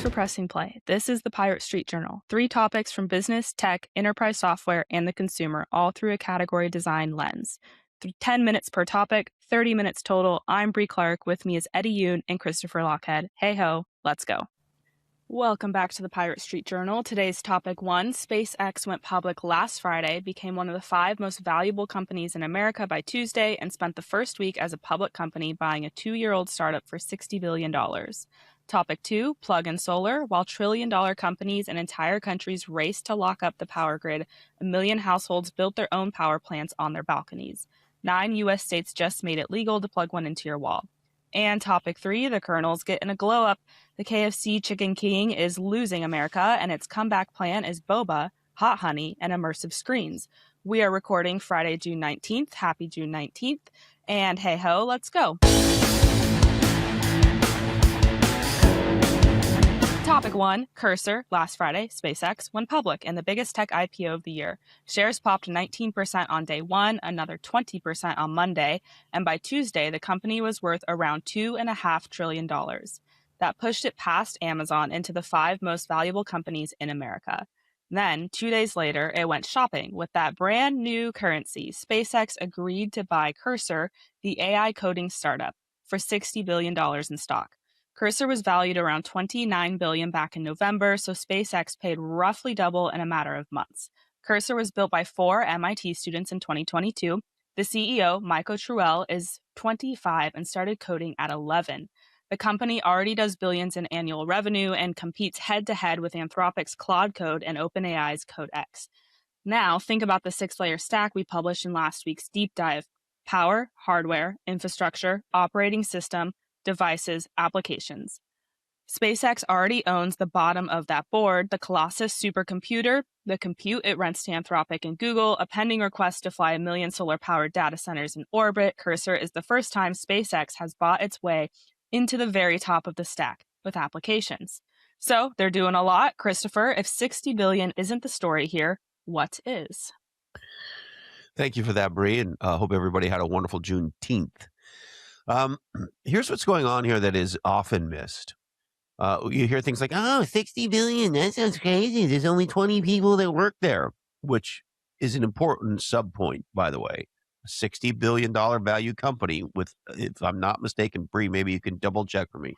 for pressing play. This is the Pirate Street Journal. 3 topics from business, tech, enterprise software, and the consumer, all through a category design lens. 10 minutes per topic, 30 minutes total. I'm Bree Clark. With me is Eddie Yoon and Christopher Lockhead. Hey ho, let's go. Welcome back to the Pirate Street Journal. Today's topic 1, SpaceX went public last Friday, became one of the 5 most valuable companies in America by Tuesday, and spent the first week as a public company buying a 2-year-old startup for $60 billion. Topic 2, plug and solar. While trillion-dollar companies and entire countries raced to lock up the power grid, 1 million households built their own power plants on their balconies. 9 U.S. states just made it legal to plug one into your wall. And topic 3, the Colonels get in a glow-up. The KFC Chicken King is losing America, and its comeback plan is boba, hot honey, and immersive screens. We are recording Friday, June 19th. Happy June 19th. And hey ho, let's go. Topic 1, Cursor. Last Friday, SpaceX went public in the biggest tech IPO of the year. Shares popped 19% on day 1, another 20% on Monday, and by Tuesday, the company was worth around $2.5 trillion. That pushed it past Amazon into the 5 most valuable companies in America. Then, 2 days later, it went shopping with that brand new currency. SpaceX agreed to buy Cursor, the AI coding startup, for $60 billion in stock. Cursor was valued around $29 billion back in November, so SpaceX paid roughly double in a matter of months. Cursor was built by 4 MIT students in 2022. The CEO, Michael Truell, is 25 and started coding at 11. The company already does billions in annual revenue and competes head-to-head with Anthropic's Claude Code and OpenAI's Codex. Now, think about the 6-layer stack we published in last week's deep dive. Power, hardware, infrastructure, operating system, devices, applications. SpaceX already owns the bottom of that board, the Colossus supercomputer, the compute it rents to Anthropic and Google, a pending request to fly 1 million solar-powered data centers in orbit. Cursor is the first time SpaceX has bought its way into the very top of the stack with applications. So they're doing a lot. Christopher, if 60 billion isn't the story here, what is? Thank you for that, Bree, and hope everybody had a wonderful Juneteenth. Here's what's going on here that is often missed. You hear things like, 60 billion, that sounds crazy. There's only 20 people that work there, which is an important subpoint, by the way. A $60 billion value company with, if I'm not mistaken, Bree, maybe you can double check for me.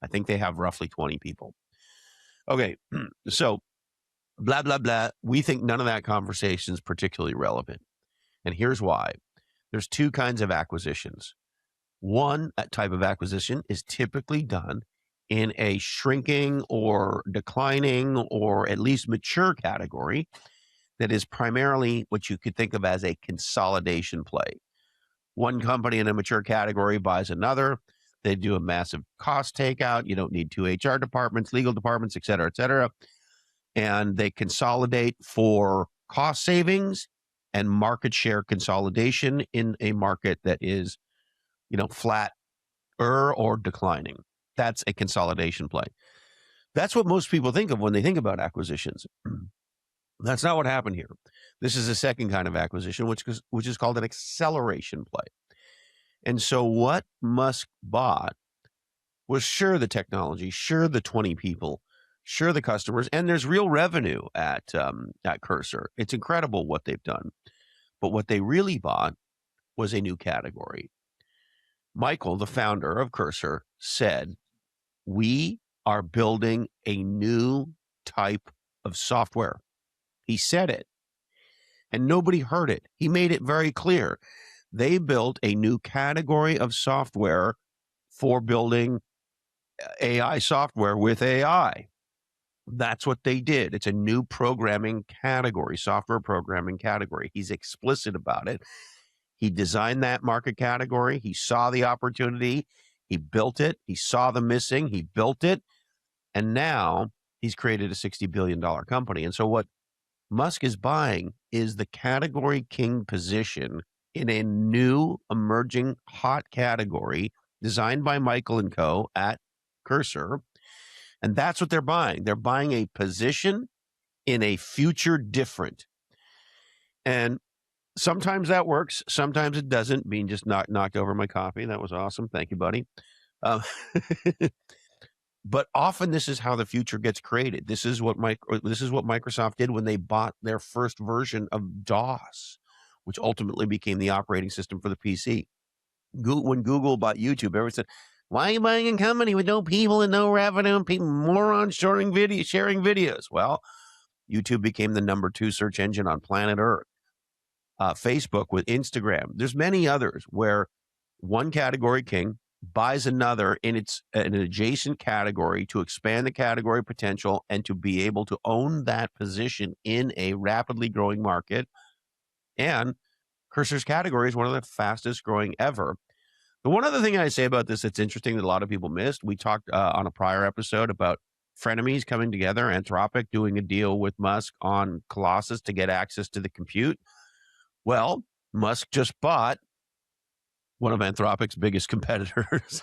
I think they have roughly 20 people. Okay, so blah, blah, blah. We think none of that conversation is particularly relevant. And here's why. There's 2 kinds of acquisitions. One type of acquisition is typically done in a shrinking or declining or at least mature category that is primarily what you could think of as a consolidation play. One company in a mature category buys another. They do a massive cost takeout. You don't need 2 HR departments, legal departments, et cetera, and they consolidate for cost savings and market share consolidation in a market that is flat or declining. That's a consolidation play. That's what most people think of when they think about acquisitions. That's not what happened here. This is a second kind of acquisition, which is called an acceleration play. And so what Musk bought was sure the technology, sure the 20 people, sure the customers, and there's real revenue at Cursor. It's incredible what they've done. But what they really bought was a new category. Michael, the founder of Cursor, said, we are building a new type of software. He said it, and nobody heard it. He made it very clear. They built a new category of software for building AI software with AI. That's what they did. It's a new programming category, software programming category. He's explicit about it. He designed that market category. He saw the opportunity. He built it. He saw the missing. He built it. And now he's created a $60 billion company. And so what Musk is buying is the category king position in a new emerging hot category designed by Michael and Co. at Cursor. And that's what they're buying. They're buying a position in a future different. And sometimes that works. Sometimes it doesn't. Being just knocked over my coffee. That was awesome. Thank you, buddy. But often this is how the future gets created. This is what Microsoft did when they bought their first version of DOS, which ultimately became the operating system for the PC. When Google bought YouTube, everyone said, "Why are you buying a company with no people and no revenue and people morons sharing videos?" Well, YouTube became the number 2 search engine on planet Earth. Facebook with Instagram. There's many others where one category king buys another in an adjacent category to expand the category potential and to be able to own that position in a rapidly growing market. And Cursor's category is one of the fastest growing ever. The one other thing I say about this that's interesting that a lot of people missed, we talked on a prior episode about frenemies coming together, Anthropic doing a deal with Musk on Colossus to get access to the compute. Well, Musk just bought one of Anthropic's biggest competitors.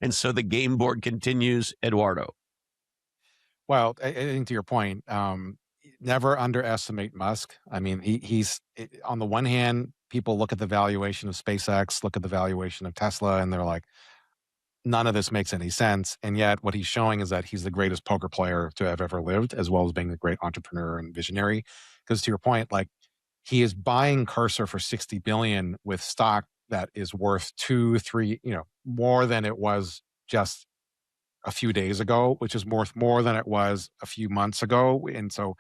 And so the game board continues, Eduardo. Well, I think to your point, never underestimate Musk. I mean, he's on the one hand, people look at the valuation of SpaceX, look at the valuation of Tesla, and they're like, none of this makes any sense. And yet what he's showing is that he's the greatest poker player to have ever lived, as well as being a great entrepreneur and visionary. Because to your point, like, he is buying Cursor for $60 billion with stock that is worth 2-3, more than it was just a few days ago, which is worth more than it was a few months ago. And so,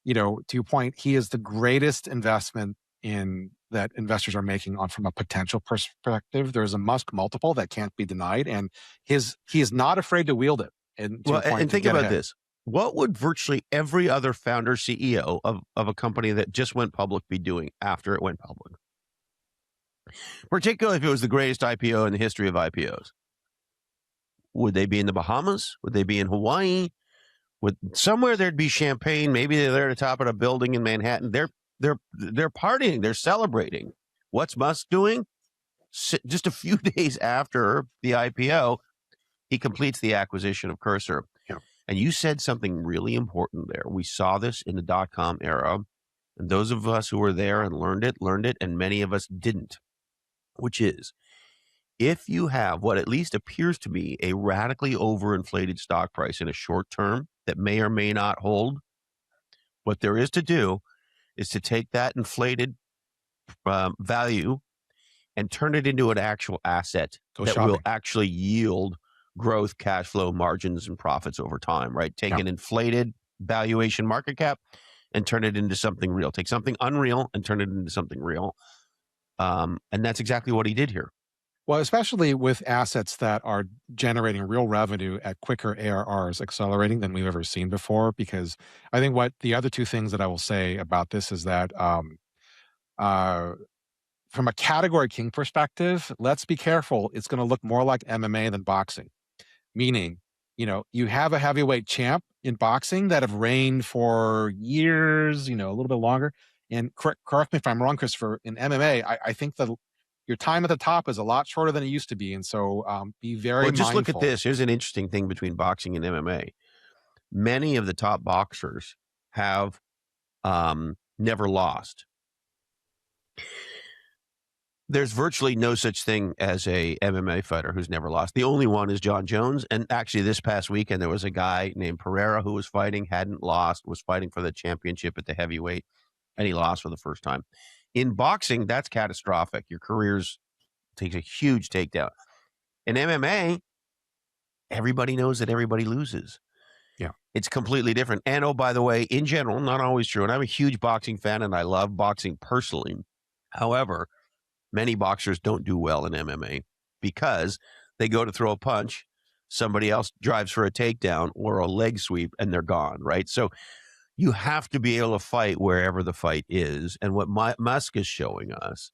to your point, he is the greatest investment in that investors are making on from a potential perspective. There's a Musk multiple that can't be denied, and he is not afraid to wield it. And to your point, and think about this. What would virtually every other founder, CEO of a company that just went public be doing after it went public? Particularly if it was the greatest IPO in the history of IPOs. Would they be in the Bahamas? Would they be in Hawaii? Somewhere there'd be champagne. Maybe they're there at the top of a building in Manhattan. They're partying. They're celebrating. What's Musk doing? Just a few days after the IPO, he completes the acquisition of Cursor. Yeah. And you said something really important there. We saw this in the dot-com era, and those of us who were there and learned it, and many of us didn't, which is, if you have what at least appears to be a radically overinflated stock price in a short term that may or may not hold, what there is to do is to take that inflated value and turn it into an actual asset will actually yield growth, cash flow, margins, and profits over time, right? Take an inflated valuation market cap and turn it into something real. Take something unreal and turn it into something real. And that's exactly what he did here. Well, especially with assets that are generating real revenue at quicker ARRs accelerating than we've ever seen before. Because I think what the other two things that I will say about this is that from a category king perspective, let's be careful. It's going to look more like MMA than boxing. Meaning, you have a heavyweight champ in boxing that have reigned for years, a little bit longer. And correct me if I'm wrong, Christopher, in MMA, I think that your time at the top is a lot shorter than it used to be. And so be very mindful. Just look at this. Here's an interesting thing between boxing and MMA. Many of the top boxers have never lost. There's virtually no such thing as a MMA fighter who's never lost. The only one is John Jones. And actually this past weekend, there was a guy named Pereira who was fighting, hadn't lost, was fighting for the championship at the heavyweight, and he lost for the first time. In boxing, that's catastrophic. Your careers takes a huge takedown. In MMA, everybody knows that everybody loses. Yeah. It's completely different. And oh, by the way, in general, not always true. And I'm a huge boxing fan and I love boxing personally. However, many boxers don't do well in MMA because they go to throw a punch, somebody else drives for a takedown or a leg sweep, and they're gone, right? So you have to be able to fight wherever the fight is. And what Musk is showing us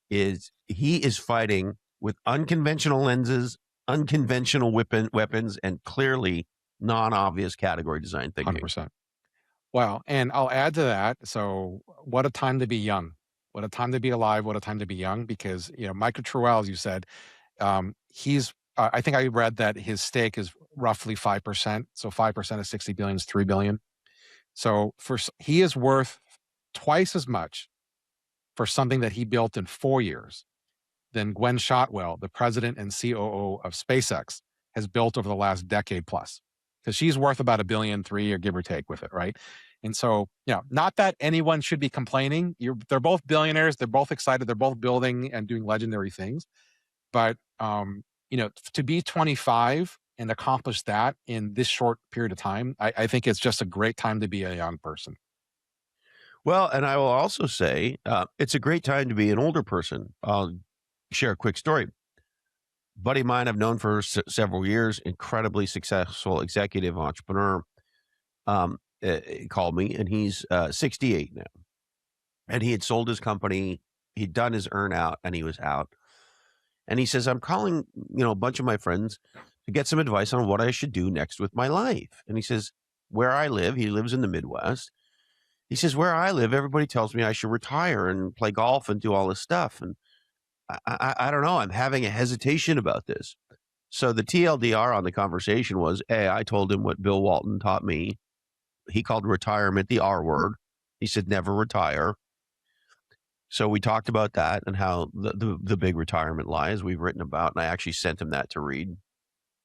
is he is fighting with unconventional lenses, unconventional weapons, and clearly non-obvious category design thinking. 100%. Well, and I'll add to that. So what a time to be young. What a time to be alive. What a time to be young. Because, Michael Truell, as you said, he's, I think I read that his stake is roughly 5%. So 5% of 60 billion is 3 billion. So he is worth twice as much for something that he built in 4 years than Gwen Shotwell, the president and COO of SpaceX, has built over the last decade plus, because she's worth about $1.3 billion or give or take with it, right? And so, not that anyone should be complaining. They're both billionaires. They're both excited. They're both building and doing legendary things. But to be 25 and accomplish that in this short period of time, I think it's just a great time to be a young person. Well, and I will also say it's a great time to be an older person. I'll share a quick story. Buddy of mine I've known for several years, incredibly successful executive entrepreneur, called me, and he's 68 now. And he had sold his company. He'd done his earn out, and he was out. And he says, I'm calling, a bunch of my friends to get some advice on what I should do next with my life. And he says, where I live, he lives in the Midwest. He says, where I live, everybody tells me I should retire and play golf and do all this stuff. And I don't know. I'm having a hesitation about this. So the TLDR on the conversation was, I told him what Bill Walton taught me. He called retirement the R word. He said, never retire. So we talked about that and how the big retirement lies we've written about. And I actually sent him that to read.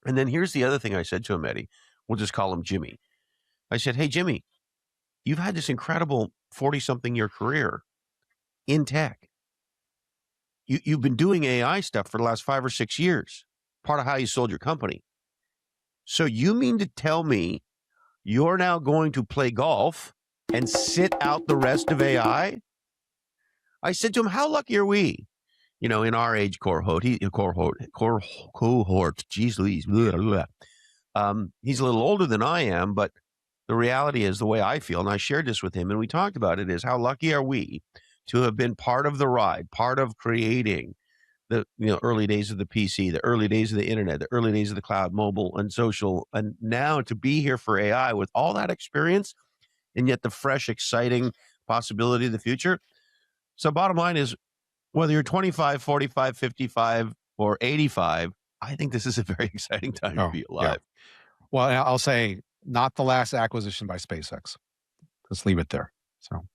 And then here's the other thing I said to him, Eddie. We'll just call him Jimmy. I said, hey, Jimmy, you've had this incredible 40-something year career in tech. You've been doing AI stuff for the last 5 or 6 years, part of how you sold your company. So you mean to tell me you're now going to play golf and sit out the rest of AI? I said to him, how lucky are we? In our age cohort, geez Louise, blah, blah. He's a little older than I am, but the reality is the way I feel, and I shared this with him, and we talked about it, is how lucky are we to have been part of the ride, part of creating the early days of the PC, the early days of the internet, the early days of the cloud, mobile and social, and now to be here for AI with all that experience, and yet the fresh, exciting possibility of the future. So bottom line is, whether you're 25, 45, 55, or 85, I think this is a very exciting time to be alive. Yeah. Well, I'll say not the last acquisition by SpaceX. Let's leave it there. So.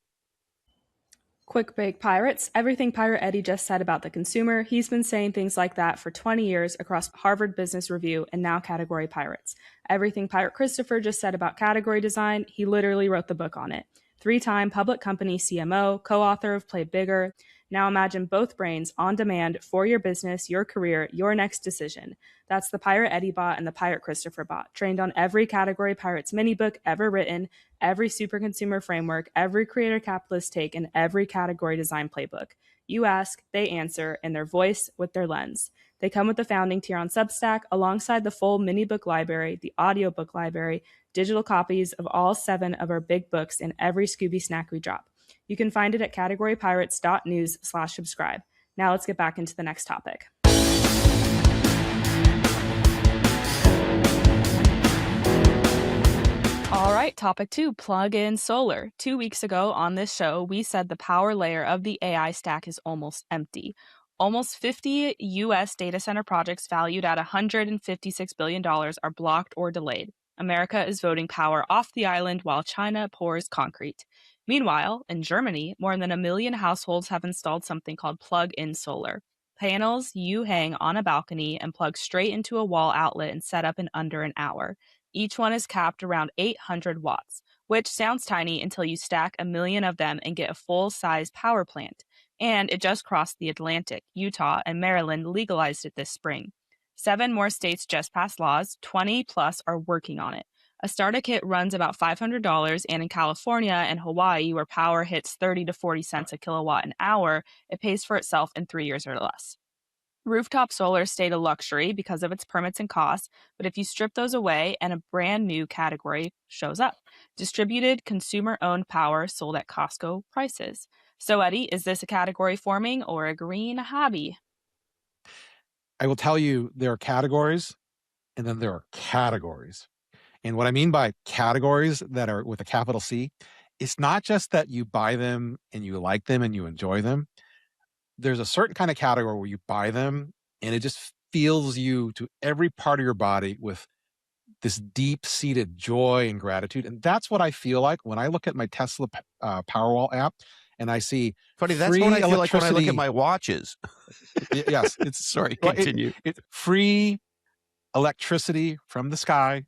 Quick break, pirates. Everything Pirate Eddie just said about the consumer, he's been saying things like that for 20 years across Harvard Business Review and now Category Pirates. Everything Pirate Christopher just said about category design, he literally wrote the book on it. 3-time public company CMO, co-author of Play Bigger. Now imagine both brains on demand for your business, your career, your next decision. That's the Pirate Eddie bot and the Pirate Christopher bot, trained on every Category Pirates mini book ever written, every super consumer framework, every creator capitalist take, and every category design playbook. You ask, they answer, in their voice with their lens. They come with the founding tier on Substack, alongside the full mini book library, the audiobook library, digital copies of all 7 of our big books in every Scooby snack we drop. You can find it at categorypirates.news/subscribe. Now let's get back into the next topic. All right, topic 2, plug-in solar. 2 weeks ago on this show, we said the power layer of the AI stack is almost empty. Almost 50 U.S. data center projects valued at $156 billion are blocked or delayed. America is voting power off the island while China pours concrete. Meanwhile, in Germany, more than 1 million households have installed something called plug-in solar. Panels you hang on a balcony and plug straight into a wall outlet and set up in under an hour. Each one is capped around 800 watts, which sounds tiny until you stack 1 million of them and get a full-size power plant. And it just crossed the Atlantic. Utah and Maryland legalized it this spring. 7 more states just passed laws, 20 plus are working on it. A starter kit runs about $500, and in California and Hawaii, where power hits 30 to 40 cents a kilowatt an hour, it pays for itself in 3 years or less. Rooftop solar stayed a luxury because of its permits and costs, but if you strip those away and a brand new category shows up, distributed consumer-owned power sold at Costco prices. So Eddie, is this a category forming or a green hobby? I will tell you, there are categories and then there are categories. And what I mean by categories that are with a capital C, it's not just that you buy them and you like them and you enjoy them. There's a certain kind of category where you buy them and it just fills you to every part of your body with this deep-seated joy and gratitude. And that's what I feel like when I look at my Tesla Powerwall app and I see Funny, that's what I feel like when I look at my watches. Yes. Sorry, continue. It's free electricity from the sky,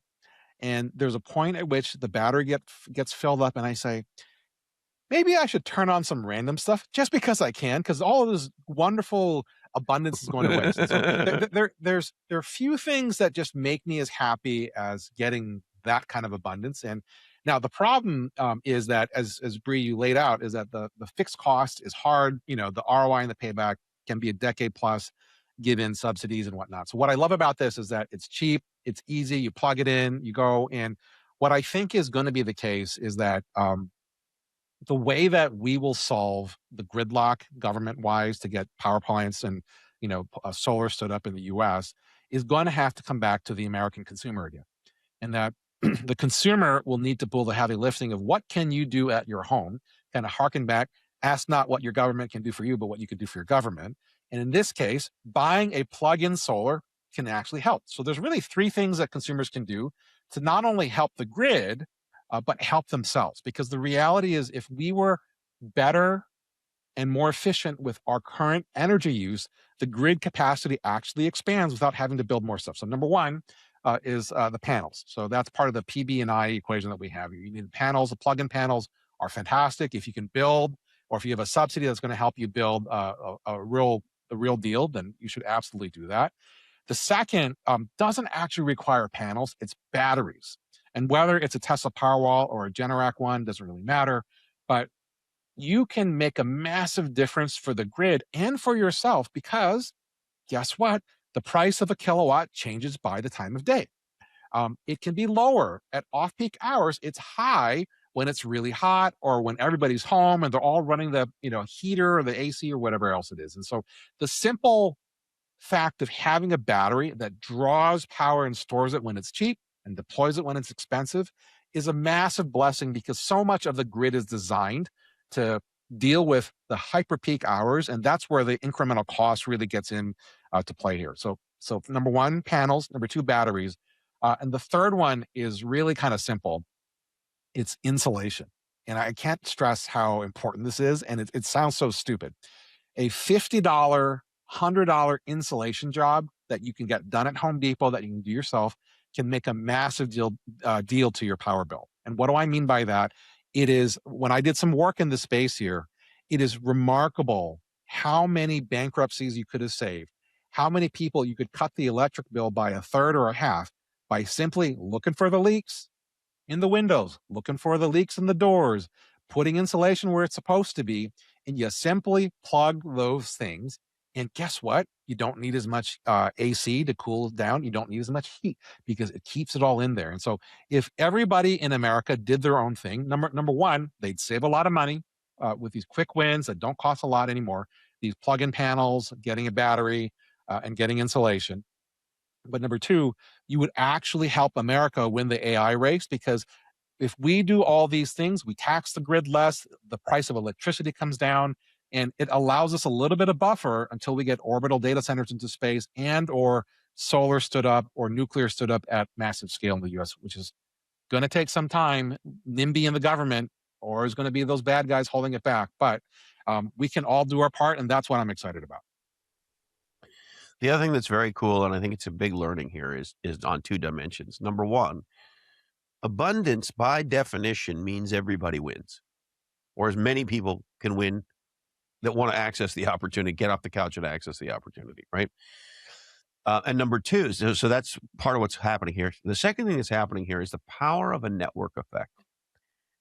and there's a point at which the battery gets filled up, and I say, maybe I should turn on some random stuff just because I can, because all of this wonderful abundance is going to waste. And so there are few things that just make me as happy as getting that kind of abundance. And now the problem is that, as Bree you laid out, is that the fixed cost is hard. The ROI and the payback can be a decade plus, given subsidies and whatnot. So what I love about this is that it's cheap, it's easy. You plug it in, you go. And what I think is going to be the case is that the way that we will solve the gridlock government-wise to get power plants and solar stood up in the U.S. is going to have to come back to the American consumer again, and that the consumer will need to pull the heavy lifting of what can you do at your home, kind of harken back, ask not what your government can do for you, but what you can do for your government. And in this case, buying a plug-in solar can actually help. So there's really three things that consumers can do to not only help the grid, but help themselves. Because the reality is, if we were better and more efficient with our current energy use, the grid capacity actually expands without having to build more stuff. So number one is the panels. So that's part of the PB and I equation that we have. You need the panels. The plug-in panels are fantastic. If you can build, or if you have a subsidy that's going to help you build a real deal, then you should absolutely do that. The second doesn't actually require panels, it's batteries. And whether it's a Tesla Powerwall or a Generac one, doesn't really matter. But you can make a massive difference for the grid and for yourself, because guess what? The price of a kilowatt changes by the time of day. It can be lower at off-peak hours. It's high when it's really hot, or when everybody's home and they're all running the heater or the AC or whatever else it is. And so the simple fact of having a battery that draws power and stores it when it's cheap and deploys it when it's expensive is a massive blessing, because so much of the grid is designed to deal with the hyper peak hours, and that's where the incremental cost really gets in to play here. So number one, panels. Number two, batteries. And the third one is really kind of simple. It's insulation. And I can't stress how important this is. And it sounds so stupid. A $50, $100 insulation job that you can get done at Home Depot, that you can do yourself, can make a massive deal to your power bill. And what do I mean by that? It is, when I did some work in the space here, it is remarkable how many bankruptcies you could have saved, how many people you could cut the electric bill by a third or a half by simply looking for the leaks in the windows, looking for the leaks in the doors, putting insulation where it's supposed to be, and you simply plug those things. And guess what? You don't need as much AC to cool it down. You don't need as much heat, because it keeps it all in there. And so if everybody in America did their own thing, number one, they'd save a lot of money with these quick wins that don't cost a lot anymore. These plug-in panels, getting a battery, and getting insulation. But number two, you would actually help America win the AI race, because if we do all these things, we tax the grid less, the price of electricity comes down, and it allows us a little bit of buffer until we get orbital data centers into space, and or solar stood up or nuclear stood up at massive scale in the US, which is going to take some time. NIMBY in the government, or is going to be those bad guys holding it back. But we can all do our part, and that's what I'm excited about. The other thing that's very cool, and I think it's a big learning here, is on two dimensions. Number one, abundance by definition means everybody wins, or as many people can win that want to access the opportunity, get off the couch and access the opportunity, right? And number two, so that's part of what's happening here. The second thing that's happening here is the power of a network effect.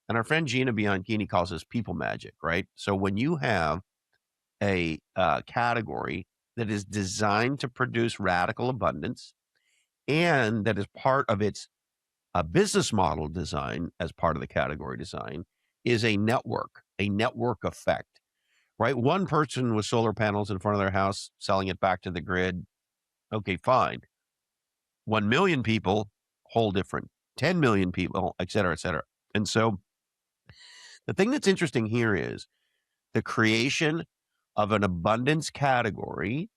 And our friend Gina Bianchini calls this people magic, right? So when you have a category that is designed to produce radical abundance, and that is part of its business model design as part of the category design, is a network effect, right? One person with solar panels in front of their house selling it back to the grid, okay, fine. 1 million people, whole different. 10 million people, et cetera, et cetera. And so the thing that's interesting here is the creation of an abundance category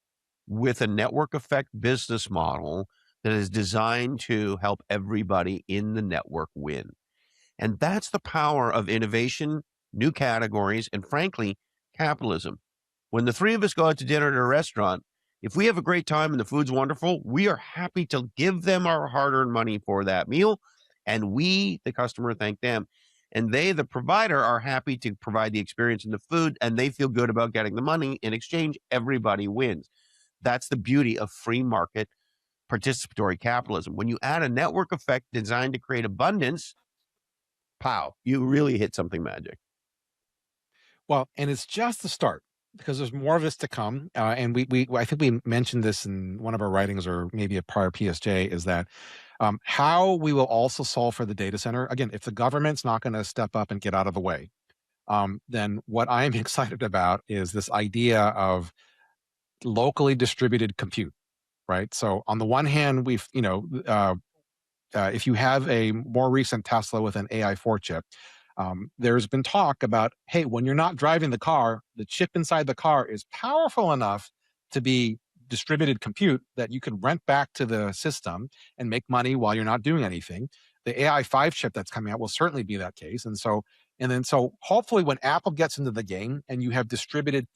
with a network effect business model that is designed to help everybody in the network win. And that's the power of innovation, new categories, and frankly, capitalism. When the three of us go out to dinner at a restaurant, If we have a great time and the food's wonderful, we are happy to give them our hard-earned money for that meal. And we, the customer, thank them. And they, the provider, are happy to provide the experience and the food, and they feel good about getting the money. In exchange, everybody wins. That's the beauty of free market participatory capitalism. When you add a network effect designed to create abundance, pow, you really hit something magic. Well, and it's just the start because there's more of this to come. And I think we mentioned this in one of our writings or maybe a prior PSJ is that how we will also solve for the data center. Again, if the government's not going to step up and get out of the way, then what I'm excited about is this idea of locally distributed compute, right? So on the one hand, if you have a more recent Tesla with an AI4 chip, there's been talk about, hey, when you're not driving the car, the chip inside the car is powerful enough to be distributed compute that you could rent back to the system and make money while you're not doing anything. The AI5 chip that's coming out will certainly be that case. So hopefully when Apple gets into the game and you have distributed,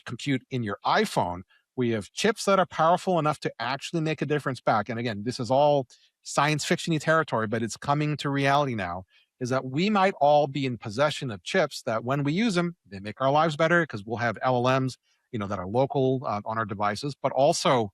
compute in your iPhone, we have chips that are powerful enough to actually make a difference back. And again, this is all science fiction-y territory, but it's coming to reality now, is that we might all be in possession of chips that when we use them, they make our lives better because we'll have LLMs, that are local on our devices, but also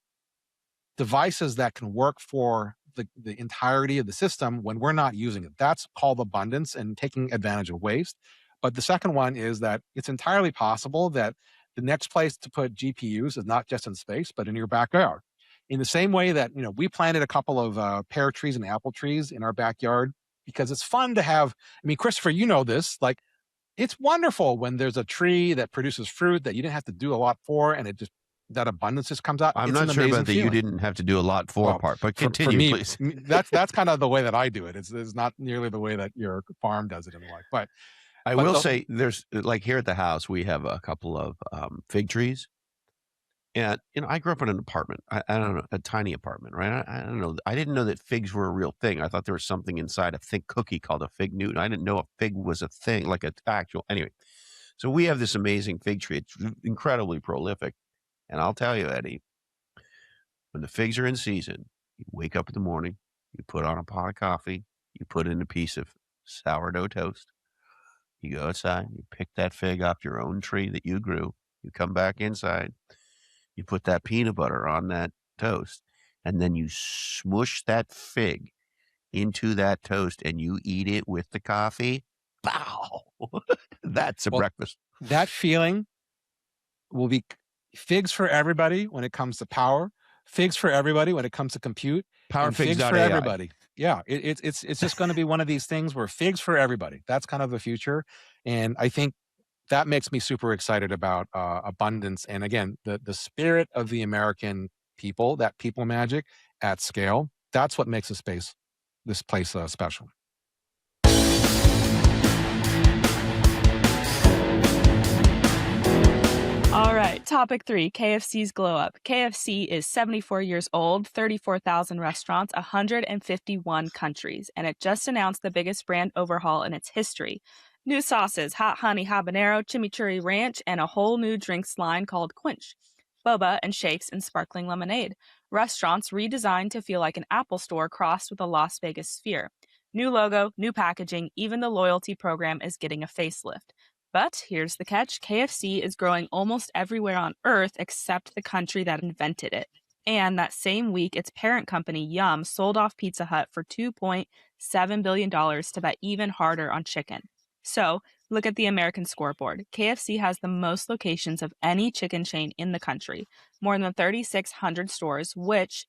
devices that can work for the entirety of the system when we're not using it. That's called abundance and taking advantage of waste. But the second one is that it's entirely possible that the next place to put GPUs is not just in space, but in your backyard. In the same way that, we planted a couple of pear trees and apple trees in our backyard because it's fun to have. I mean, Christopher, you know this, like, it's wonderful when there's a tree that produces fruit that you didn't have to do a lot for, and that abundance just comes out. I'm It's not an sure amazing about the feeling. you didn't have to do a lot for Well, part, but for continue, me, please. that's kind of the way that I do it. It's not nearly the way that your farm does it in life. But I will say there's, like, here at the house, we have a couple of fig trees. And, I grew up in an apartment. I don't know, a tiny apartment, right? I don't know. I didn't know that figs were a real thing. I thought there was something inside a thick cookie called a fig Newton. I didn't know a fig was a thing, like an actual. Anyway, so we have this amazing fig tree. It's incredibly prolific. And I'll tell you, Eddie, when the figs are in season, you wake up in the morning, you put on a pot of coffee, you put in a piece of sourdough toast, you go outside, you pick that fig off your own tree that you grew, you come back inside, you put that peanut butter on that toast, and then you smush that fig into that toast and you eat it with the coffee. Wow. That's a breakfast. That feeling will be figs for everybody when it comes to power, figs for everybody when it comes to compute, and figs for everybody. Yeah, it's just going to be one of these things where figs for everybody. That's kind of the future, and I think that makes me super excited about abundance. And again, the spirit of the American people, that people magic at scale. That's what makes this place special. All right, topic 3, KFC's glow up. KFC is 74 years old, 34,000 restaurants, 151 countries, and it just announced the biggest brand overhaul in its history. New sauces, hot honey habanero, chimichurri ranch, and a whole new drinks line called Quench. Boba and shakes and sparkling lemonade. Restaurants redesigned to feel like an Apple store crossed with a Las Vegas sphere. New logo, new packaging, even the loyalty program is getting a facelift. But here's the catch, KFC is growing almost everywhere on Earth except the country that invented it. And that same week, its parent company, Yum, sold off Pizza Hut for $2.7 billion to bet even harder on chicken. So, look at the American scoreboard. KFC has the most locations of any chicken chain in the country, more than 3,600 stores, which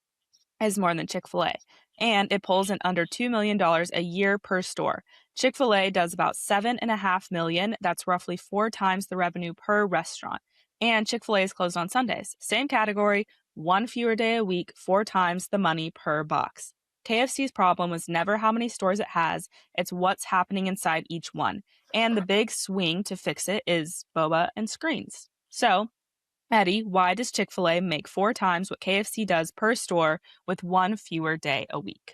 is more than Chick-fil-A. And it pulls in under $2 million a year per store. Chick-fil-A does about $7.5 million. That's roughly 4 times the revenue per restaurant. And Chick-fil-A is closed on Sundays. Same category, 1 fewer day a week, 4 times the money per box. KFC's problem was never how many stores it has, it's what's happening inside each one. And the big swing to fix it is boba-and-screens. So, Eddie, why does Chick-fil-A make 4 times what KFC does per store with 1 fewer day a week?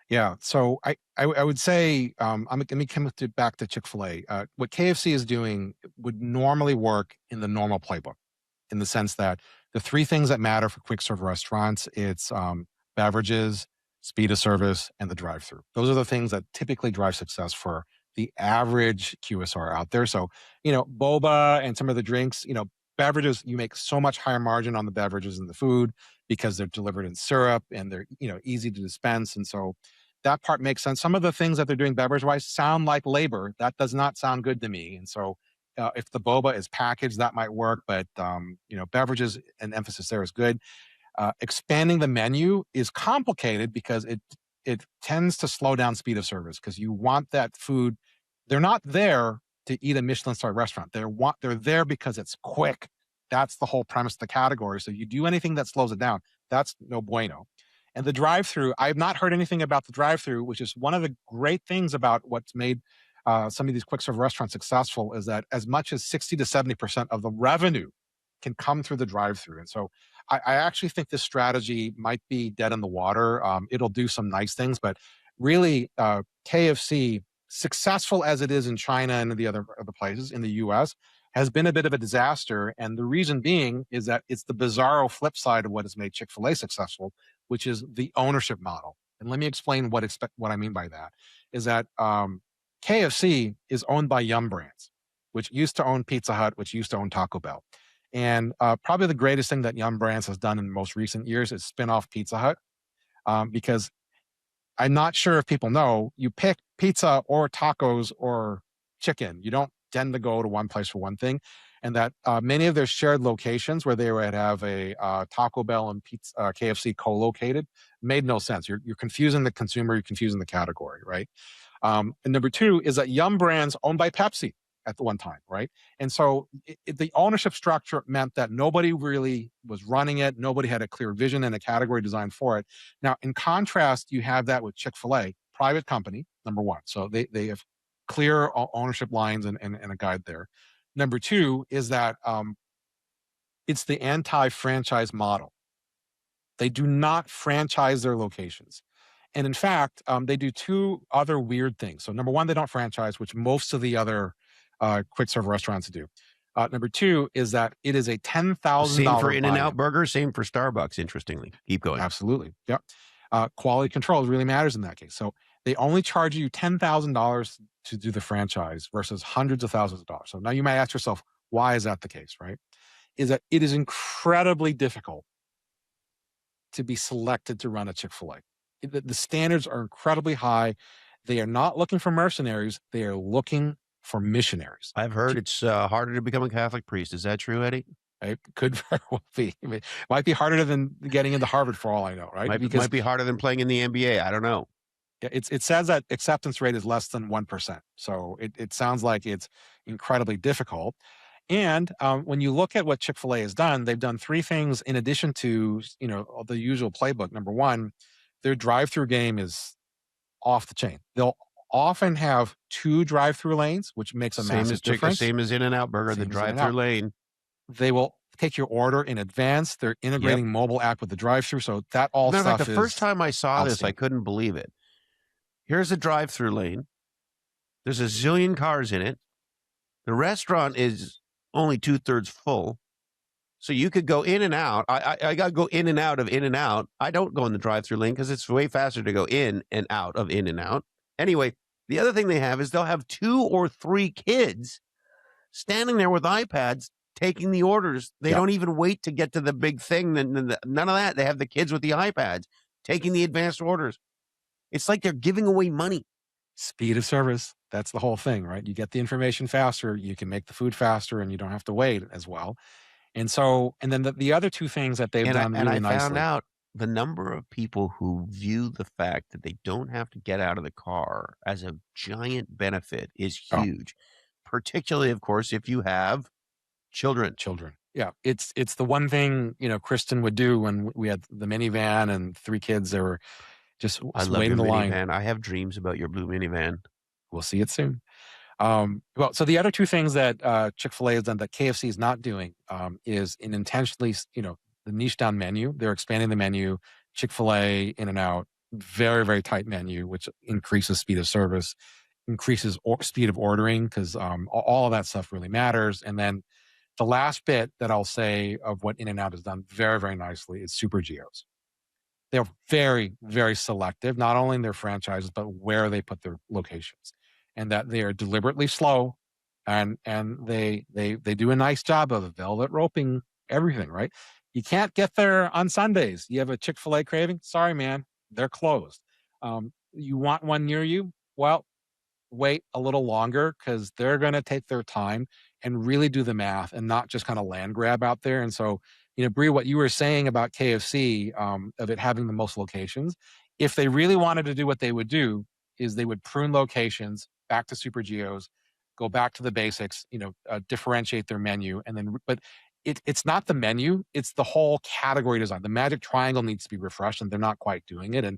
Yeah, so I would say let me come back to Chick-fil-A. What KFC is doing would normally work in the normal playbook, in the sense that the three things that matter for quick serve restaurants, it's beverages, speed of service, and the drive-through. Those are the things that typically drive success for the average QSR out there. So, boba and some of the drinks, beverages, you make so much higher margin on the beverages and the food because they're delivered in syrup and they're, easy to dispense. And so that part makes sense. Some of the things that they're doing beverage wise sound like labor. That does not sound good to me. And so if the boba is packaged, that might work. But, beverages and emphasis there is good. Expanding the menu is complicated because it tends to slow down speed of service because you want that food. They're not there to eat a Michelin star restaurant. They're there because it's quick. That's the whole premise of the category. So you do anything that slows it down, that's no bueno. And the drive-through, I have not heard anything about the drive-through, which is one of the great things about what's made some of these quick serve restaurants successful is that as much as 60 to 70% of the revenue can come through the drive-through. And so I actually think this strategy might be dead in the water. It'll do some nice things, but really KFC, successful as it is in China and the other places in the US, has been a bit of a disaster. And the reason being is that it's the bizarro flip side of what has made Chick-fil-A successful, which is the ownership model. And let me explain what I mean by that. Is that KFC is owned by Yum Brands, which used to own Pizza Hut, which used to own Taco Bell. And probably the greatest thing that Yum Brands has done in most recent years is spin off Pizza Hut, because I'm not sure if people know, you pick pizza or tacos or chicken. You don't tend to go to one place for one thing. And that many of their shared locations where they would have a Taco Bell and KFC co-located made no sense. You're confusing the consumer, you're confusing the category, right? And number two is that Yum Brands owned by Pepsi at the one time, right? And so the ownership structure meant that nobody really was running it. Nobody had a clear vision and a category design for it. Now, in contrast, you have that with Chick-fil-A, private company, number one. So they have clear ownership lines and a guide there. Number two is that it's the anti-franchise model. They do not franchise their locations. And in fact, they do two other weird things. So number one, they don't franchise, which most of the other quick serve restaurants do. Number two is that it is a $10,000 Same for In-N-Out Burger, same for Starbucks, interestingly. Keep going. Absolutely. Yep. Quality control really matters in that case. So they only charge you $10,000 to do the franchise versus hundreds of thousands of dollars. So now you might ask yourself, why is that the case, right? Is that it is incredibly difficult to be selected to run a Chick-fil-A. The standards are incredibly high. They are not looking for mercenaries. They are looking for missionaries. I've heard it's harder to become a Catholic priest. Is that true, Eddie? It could very well be. I mean, it might be harder than getting into Harvard for all I know, right? Might be harder than playing in the NBA. I don't know. It says that acceptance rate is less than 1%. So it sounds like it's incredibly difficult. And when you look at what Chick-fil-A has done, they've done three things in addition to, the usual playbook. Number one, their drive-through game is off the chain. They'll often have two drive-through lanes, which makes a massive difference. Same as In-N-Out Burger, the drive-through lane. They will take your order in advance. They're integrating mobile app with the drive-through, so that all stuff is the first time I saw this, I couldn't believe it. Here's a drive-through lane. There's a zillion cars in it. The restaurant is only 2/3 full. So you could go in and out. I got to go in and out of In-N-Out. I don't go in the drive-through lane because it's way faster to go in and out of In-N-Out. Anyway, the other thing they have is they'll have 2 or 3 kids standing there with iPads taking the orders. They don't even wait to get to the big thing. None of that. They have the kids with the iPads taking the advanced orders. It's like they're giving away money. Speed of service. That's the whole thing, right? You get the information faster, you can make the food faster, and you don't have to wait as well. And so, and then the other two things that they've done really nicely. And I found out the number of people who view the fact that they don't have to get out of the car as a giant benefit is huge. Particularly, of course, if you have children. Yeah. It's the one thing, Kristen would do when we had the minivan and 3 kids. They were just waiting in the line. I have dreams about your blue minivan. We'll see it soon. So the other two things that Chick-fil-A has done that KFC is not doing is in intentionally, the niche down menu. They're expanding the menu. Chick-fil-A, In-N-Out, very, very tight menu, which increases speed of service, increases speed of ordering because all of that stuff really matters. And then The last bit that I'll say of what In-N-Out has done very, very nicely is super geos. They're very, very selective, not only in their franchises, but where they put their locations, and that they are deliberately slow, and they do a nice job of velvet roping everything, right? You can't get there on Sundays. You have a Chick-fil-A craving? Sorry, man, they're closed. You want one near you? Well, wait a little longer because they're going to take their time and really do the math and not just kind of land grab out there. And so, Bree, what you were saying about KFC, of it having the most locations, if they really wanted to do what they would do is they would prune locations back to super geos, go back to the basics, differentiate their menu. And then, but it's not the menu, it's the whole category design. The magic triangle needs to be refreshed and they're not quite doing it. And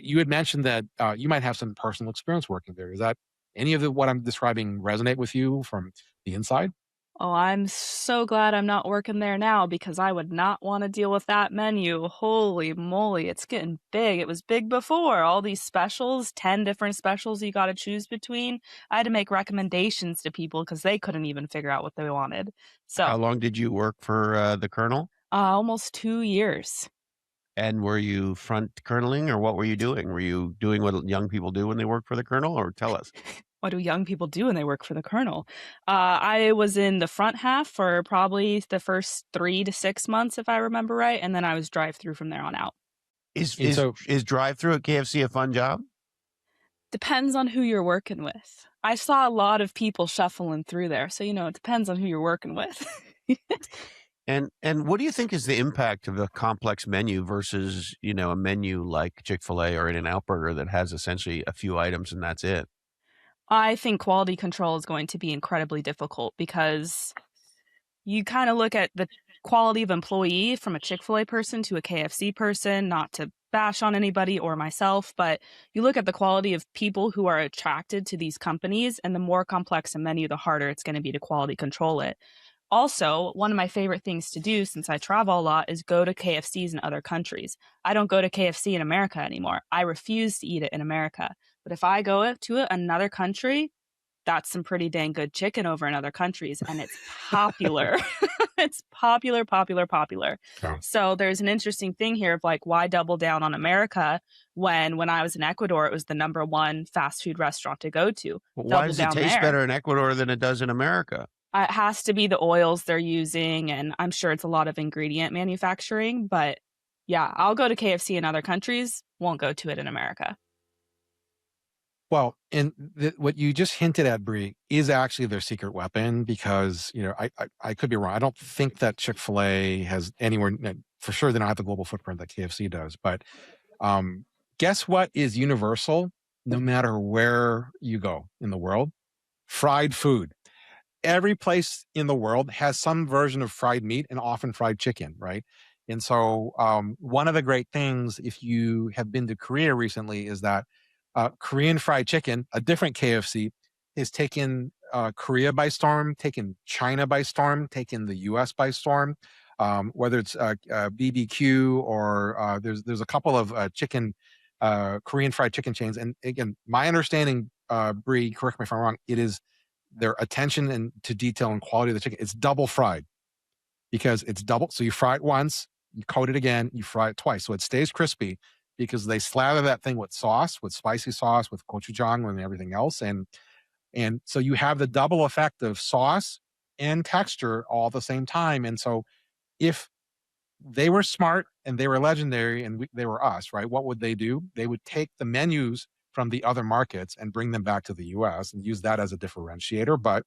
you had mentioned that you might have some personal experience working there. Is that any of what I'm describing resonate with you from the inside? Oh, I'm so glad I'm not working there now because I would not want to deal with that menu. Holy moly, it's getting big. It was big before. All these specials, 10 different specials you got to choose between. I had to make recommendations to people because they couldn't even figure out what they wanted. So, How long did you work for the Colonel? almost 2 years. And were you front colonelling, or what were you doing? Were you doing what young people do when they work for the Colonel, or tell us? What do young people do when they work for the Colonel? I was in the front half for probably the first 3 to 6 months, if I remember right, and then I was drive-through from there on out. Is And is so, is drive-through at KFC a fun job? Depends on who you're working with. I saw a lot of people shuffling through there, so, it depends on who you're working with. And what do you think is the impact of a complex menu versus, a menu like Chick-fil-A or In-N-Out Burger that has essentially a few items and that's it? I think quality control is going to be incredibly difficult because you kinda look at the quality of employee from a Chick-fil-A person to a KFC person, not to bash on anybody or myself, but you look at the quality of people who are attracted to these companies, and the more complex a menu, the harder it's gonna be to quality control it. Also, one of my favorite things to do since I travel a lot is go to KFCs in other countries. I don't go to KFC in America anymore. I refuse to eat it in America. But if I go to another country, that's some pretty dang good chicken over in other countries, and it's popular. It's popular, popular, popular. yeah. So there's an interesting thing here of like, why double down on America when I was in Ecuador, it was the number one fast food restaurant to go to. Why Double does it down taste there. better in Ecuador than it does in America? It has to be the oils they're using, and I'm sure it's a lot of ingredient manufacturing, but yeah, I'll go to KFC in other countries, won't go to it in America. Well, and what you just hinted at, Brie, is actually their secret weapon because, I could be wrong. I don't think that Chick-fil-A has anywhere, for sure, they don't have the global footprint that KFC does. But guess what is universal no matter where you go in the world? Fried food. Every place in the world has some version of fried meat and often fried chicken, right? And so, one of the great things, if you have been to Korea recently, is that Korean fried chicken, a different KFC, is taken Korea by storm, taken China by storm, taken the US by storm. Whether it's BBQ or there's a couple of Korean fried chicken chains. And again, my understanding, Brie, correct me if I'm wrong, it is their attention and to detail and quality of the chicken. It's double fried because it's double. So you fry it once, you coat it again, you fry it twice. So it stays crispy because they slather that thing with sauce, with spicy sauce, with gochujang and everything else. And so you have the double effect of sauce and texture all at the same time. And so if they were smart and they were legendary and they were us, right? What would they do? They would take the menus from the other markets and bring them back to the US and use that as a differentiator. But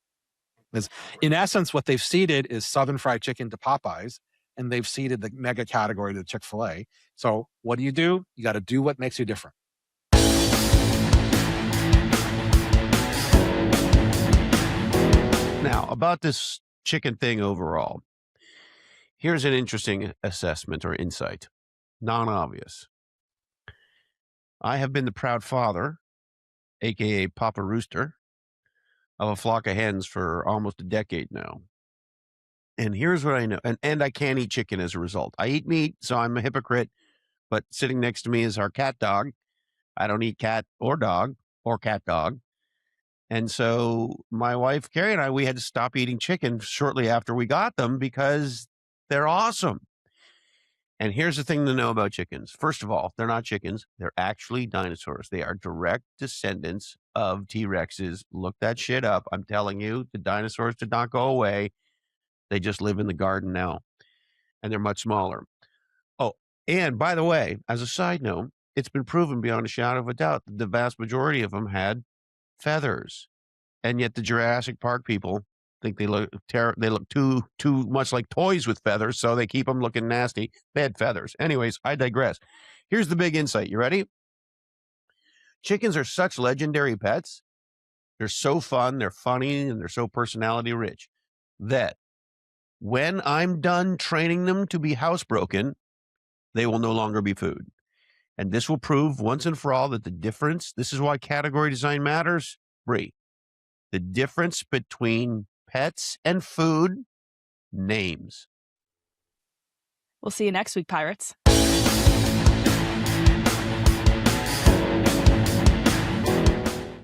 in essence, what they've seeded is Southern fried chicken to Popeyes, and they've seeded the mega category to Chick-fil-A. So what do? You got to do what makes you different. Now, about this chicken thing overall, here's an interesting assessment or insight, non-obvious. I have been the proud father, aka Papa Rooster, of a flock of hens for almost a decade now. And here's what I know. And I can't eat chicken as a result. I eat meat, so I'm a hypocrite. But sitting next to me is our cat dog. I don't eat cat or dog or cat dog. And so my wife, Carrie, and I, we had to stop eating chicken shortly after we got them because they're awesome. And here's the thing to know about chickens. First of all, they're not chickens. They're actually dinosaurs. They are direct descendants of T-Rexes. Look that shit up. I'm telling you, the dinosaurs did not go away. They just live in the garden now. And they're much smaller. Oh, and by the way, as a side note, it's been proven beyond a shadow of a doubt that the vast majority of them had feathers. And yet the Jurassic Park people think they look too much like toys with feathers, so they keep them looking nasty. They had feathers. Anyways, I digress. Here's the big insight. You ready? Chickens are such legendary pets. They're so fun, they're funny, and they're so personality rich that when I'm done training them to be housebroken, they will no longer be food. And this will prove once and for all that this is why category design matters, Bree. The difference between pets and food, names. We'll see you next week, pirates.